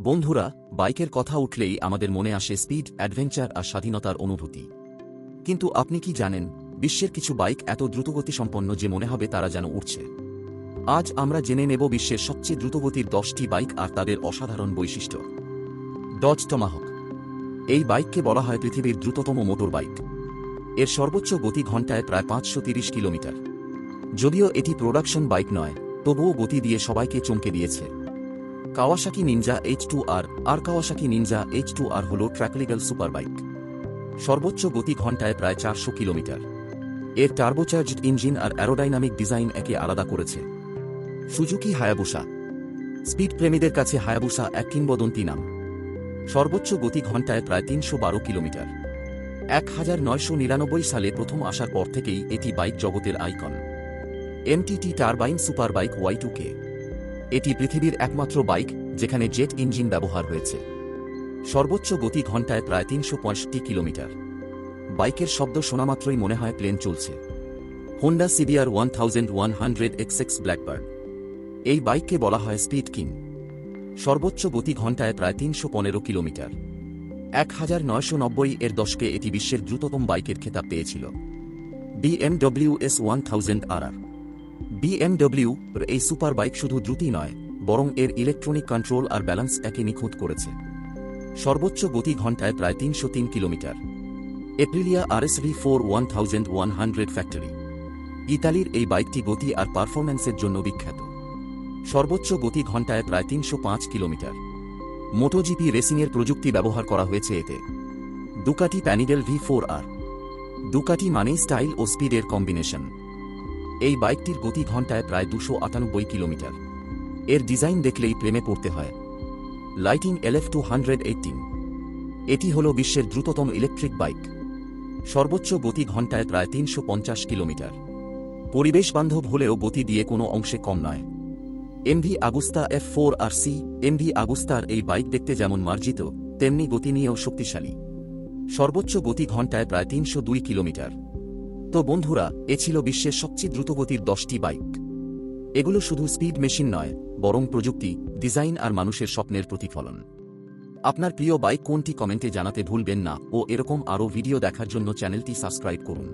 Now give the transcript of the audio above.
বন্ধুরা, বাইকের কথা উঠলেই আমাদের মনে আসে স্পিড, অ্যাডভেঞ্চার আর স্বাধীনতার অনুভূতি। কিন্তু আপনি কি জানেন, বিশ্বের কিছু বাইক এত দ্রুতগতিসম্পন্ন যে মনে হবে তারা যেন উড়ছে। আজ আমরা জেনে নেব বিশ্বের সবচেয়ে দ্রুতগতির 10টি বাইক আর তাদের অসাধারণ বৈশিষ্ট্য। Dodge Tomahawk. এই বাইককে বলা হয় পৃথিবীর দ্রুততম মোটর বাইক। এর সর্বোচ্চ গতি ঘণ্টায় প্রায় 530 কিলোমিটার। যদিও এটি প্রোডাকশন বাইক নয়, তবুও গতি দিয়ে সবাইকে চমকে দিয়েছে। কাওয়াসাকি নিনজা H2R আর কাওয়াসাকি নিনজা H2R হল ট্র্যাকলিগাল সুপার বাইক। সর্বোচ্চ গতি ঘণ্টায় প্রায় 400 কিলোমিটার। এর টার্বোচার্জড ইঞ্জিন আর অ্যারোডাইনামিক ডিজাইন একে আলাদা করেছে। Suzuki Hayabusa. স্পিড প্রেমীদের কাছে হায়াবুসা এক কিংবদন্তি নাম। সর্বোচ্চ গতি ঘণ্টায় প্রায় 312 কিলোমিটার। 1999 সালে প্রথম আসার পর থেকেই এটি বাইক জগতের icon. MTT turbine super bike Y2K। এটি পৃথিবীর একমাত্র বাইক যেখানে জেট ইঞ্জিন ব্যবহার হয়েছে। সর্বোচ্চ গতি ঘণ্টায় প্রায় 365 কিলোমিটার। বাইকের শব্দ শোনামাত্রই মনে হয় প্লেন চলছে। Honda CBR 1100 XX blackbird. এই বাইককে বলা হয় স্পিড কিং। সর্বোচ্চ গতি ঘণ্টায় প্রায় 315 কিলোমিটার। 1990 এর দশকে এটি বিশ্বের দ্রুততম বাইকের খেতাব পেয়েছিল। BMW S1000RR। BMW এই সুপার বাইক শুধু দ্রুতই নয়, বরং এর ইলেকট্রনিক কন্ট্রোল আর ব্যালেন্স একে নিখুঁত করেছে। সর্বোচ্চ গতি ঘণ্টায় প্রায় 303 কিলোমিটার। Aprilia RSV4 1100 factory. ইতালির এই বাইকটি গতি আর পারফরম্যান্সের জন্য বিখ্যাত। সর্বোচ্চ গতি ঘণ্টায় প্রায় 305 কিলোমিটার। মোটোজিপি রেসিংয়ের প্রযুক্তি ব্যবহার করা হয়েছে এতে। দুকাটি প্যানিডেল V4R। দুকাটি মানেই স্টাইল ও স্পিডের কম্বিনেশন। এই বাইকটির গতি ঘণ্টায় প্রায় 298 কিলোমিটার। এর ডিজাইন দেখলেই প্রেমে পড়তে হয়। Lighting LF218। এটি হল বিশ্বের দ্রুততম ইলেকট্রিক বাইক। সর্বোচ্চ গতি ঘণ্টায় প্রায় 350 কিলোমিটার। পরিবেশবান্ধব হলেও গতি দিয়ে কোনো অংশে কম নয়। MV আগুস্তা F4RC। MV আগুস্তার এই বাইক দেখতে যেমন মার্জিত, তেমনি গতি নিয়েও শক্তিশালী। সর্বোচ্চ গতি ঘণ্টায় প্রায় 302 কিলোমিটার। তো বন্ধুরা, এ ছিল বিশ্বের সবচেয়ে দ্রুতগতির 10টি বাইক। এগুলো শুধু স্পিড মেশিন নয়, বরং প্রযুক্তি, ডিজাইন আর মানুষের স্বপ্নের প্রতিফলন। আপনার প্রিয় বাইক কোনটি কমেন্টে জানাতে ভুলবেন না ও এরকম আরও ভিডিও দেখার জন্য চ্যানেলটি সাবস্ক্রাইব করুন।